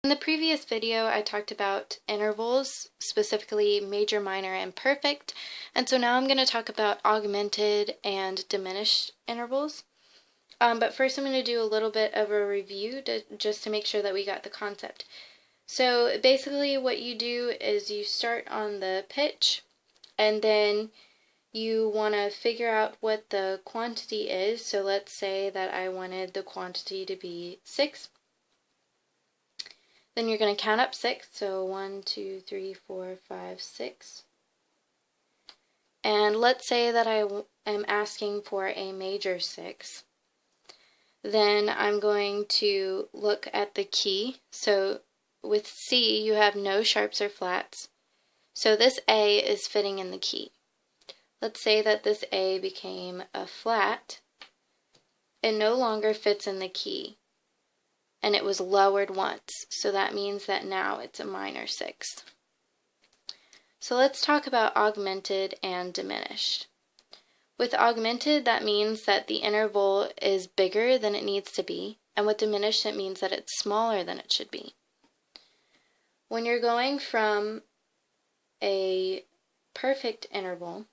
In the previous video, I talked about intervals, specifically major, minor, and perfect, and so now I'm going to talk about augmented and diminished intervals. But first I'm going to do a little bit of a review just to make sure that we got the concept. So basically what you do is you start on the pitch, and then you want to figure out what the quantity is. So let's say that I wanted the quantity to be 6. Then you're going to count up 6, so 1, 2, 3, 4, 5, 6. And let's say that I am asking for a major 6. Then I'm going to look at the key. So with C, you have no sharps or flats. So this A is fitting in the key. Let's say that this A became a flat. It no longer fits in the key, and it was lowered once, so that means that now it's a minor 6. So let's talk about augmented and diminished. With augmented, that means that the interval is bigger than it needs to be, and with diminished, it means that it's smaller than it should be. When you're going from a perfect interval,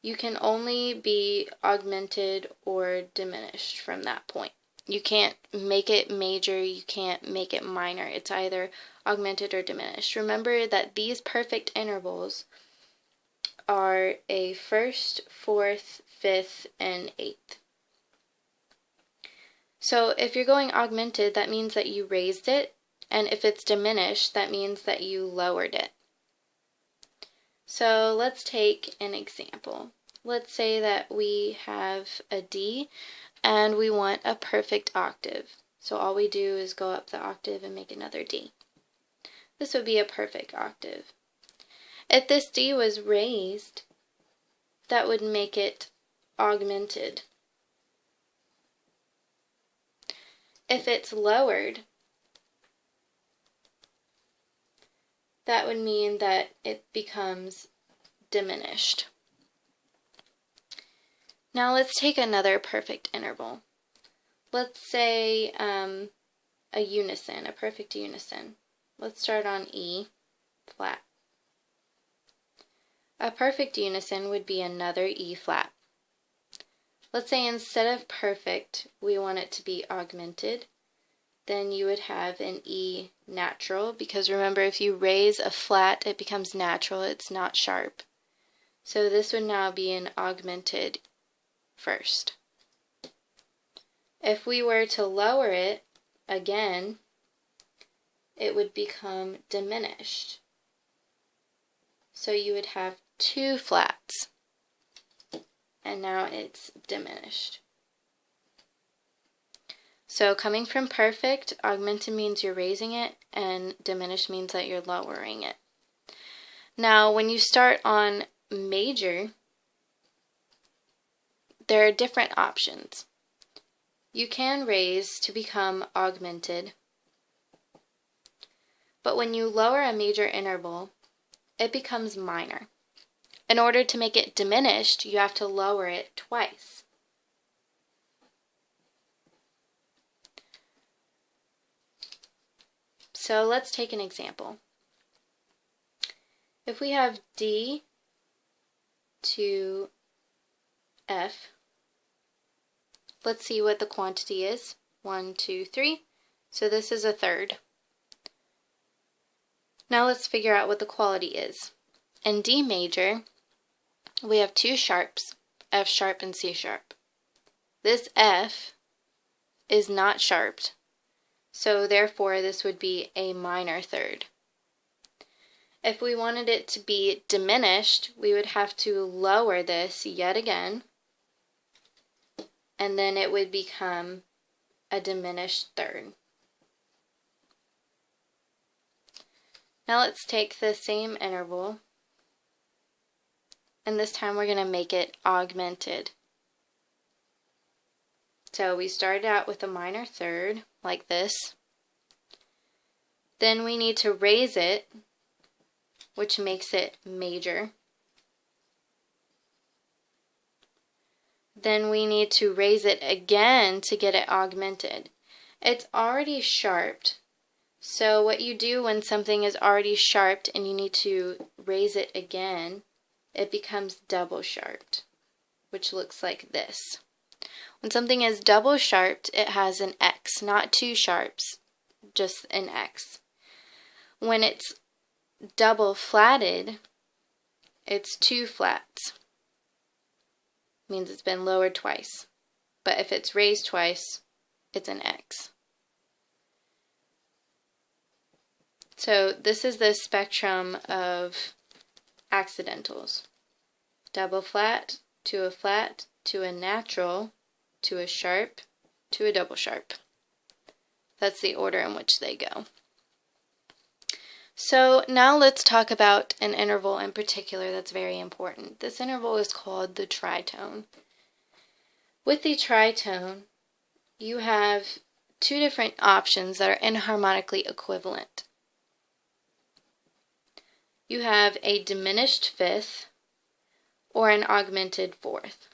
you can only be augmented or diminished from that point. You can't make it major, you can't make it minor. It's either augmented or diminished. Remember that these perfect intervals are a first, fourth, fifth, and eighth. So if you're going augmented, that means that you raised it, and if it's diminished, that means that you lowered it. So let's take an example. Let's say that we have a D and we want a perfect octave. So all we do is go up the octave and make another D. This would be a perfect octave. If this D was raised, that would make it augmented. If it's lowered, that would mean that it becomes diminished. Now let's take another perfect interval. Let's say a unison, a perfect unison. Let's start on E flat. A perfect unison would be another E flat. Let's say instead of perfect, we want it to be augmented. Then you would have an E natural, because remember, if you raise a flat, it becomes natural, it's not sharp. So this would now be an augmented first. If we were to lower it again, it would become diminished. So you would have 2 flats, and now it's diminished. So coming from perfect, augmented means you're raising it, and diminished means that you're lowering it. Now when you start on major, there are different options. You can raise to become augmented, but when you lower a major interval, it becomes minor. In order to make it diminished, you have to lower it twice. So let's take an example. If we have D to F, let's see what the quantity is. 1, 2, 3. So this is a third. Now let's figure out what the quality is. In D major, we have 2 sharps, F sharp and C sharp. This F is not sharped, so therefore this would be a minor third. If we wanted it to be diminished, we would have to lower this yet again, and then it would become a diminished third. Now let's take the same interval, and this time we're going to make it augmented. So we started out with a minor third, like this. Then we need to raise it, which makes it major. Then we need to raise it again to get it augmented. It's already sharped. So what you do when something is already sharped and you need to raise it again, it becomes double sharped, which looks like this. When something is double sharped, it has an X, not two sharps, just an X. When it's double flatted, it's two flats. Means it's been lowered twice. But if it's raised twice, it's an X. So this is the spectrum of accidentals. Double flat to a natural, to a sharp, to a double sharp. That's the order in which they go. So now let's talk about an interval in particular that's very important. This interval is called the tritone. With the tritone, you have two different options that are enharmonically equivalent. You have a diminished fifth or an augmented fourth.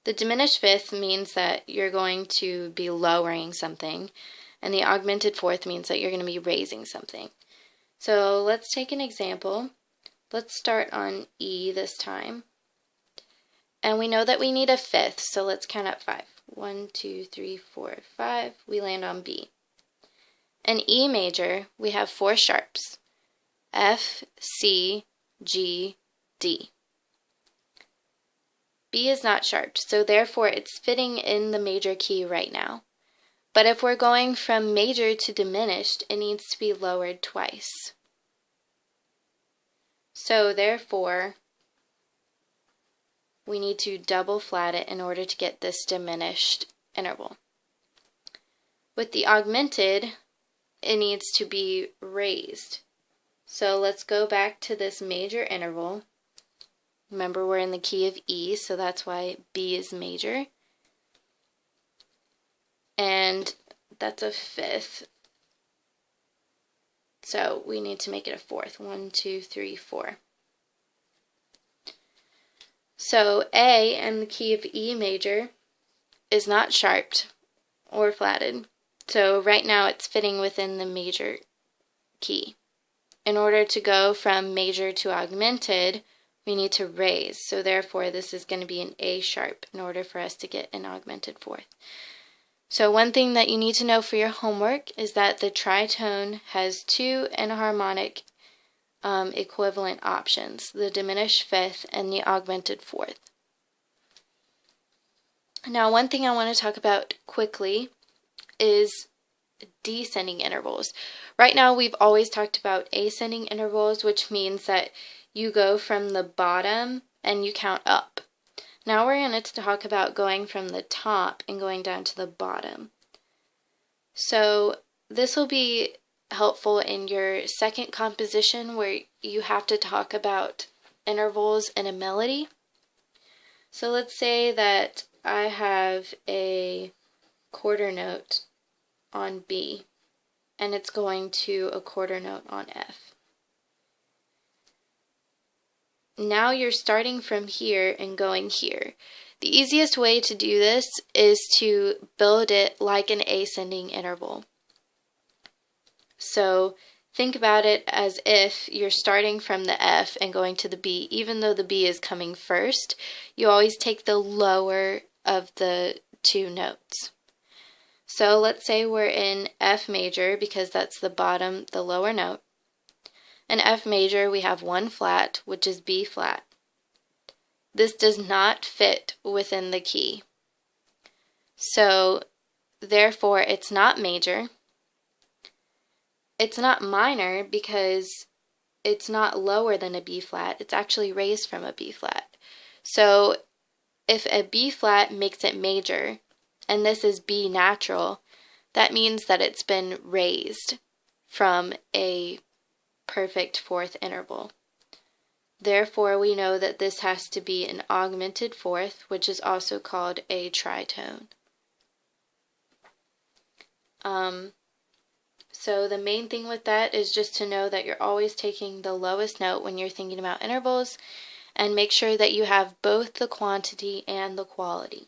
The diminished fifth means that you're going to be lowering something, and the augmented fourth means that you're going to be raising something. So let's take an example. Let's start on E this time. And we know that we need a fifth, so let's count up 5. 1, 2, 3, 4, 5. We land on B. In E major, we have 4 sharps. F, C, G, D. B is not sharped, so therefore it's fitting in the major key right now. But if we're going from major to diminished, it needs to be lowered twice. So therefore, we need to double flat it in order to get this diminished interval. With the augmented, it needs to be raised. So let's go back to this major interval. Remember, we're in the key of E, so that's why B is major. And that's a fifth. So we need to make it a fourth. 1, 2, 3, 4. So A in the key of E major is not sharped or flatted. So right now it's fitting within the major key. In order to go from major to augmented, we need to raise. So therefore this is going to be an A sharp in order for us to get an augmented fourth. So one thing that you need to know for your homework is that the tritone has 2 enharmonic equivalent options, the diminished fifth and the augmented fourth. Now one thing I want to talk about quickly is descending intervals. Right now we've always talked about ascending intervals, which means that you go from the bottom and you count up. Now we're going to talk about going from the top and going down to the bottom. So this will be helpful in your second composition where you have to talk about intervals in a melody. So let's say that I have a quarter note on B and it's going to a quarter note on F. Now you're starting from here and going here. The easiest way to do this is to build it like an ascending interval. So think about it as if you're starting from the F and going to the B. Even though the B is coming first, you always take the lower of the 2 notes. So let's say we're in F major because that's the bottom, the lower note. In F major, we have 1 flat, which is B flat. This does not fit within the key. So, therefore, it's not major. It's not minor because it's not lower than a B flat. It's actually raised from a B flat. So, if a B flat makes it major, and this is B natural, that means that it's been raised from a perfect fourth interval. Therefore, we know that this has to be an augmented fourth, which is also called a tritone. So the main thing with that is just to know that you're always taking the lowest note when you're thinking about intervals, and make sure that you have both the quantity and the quality.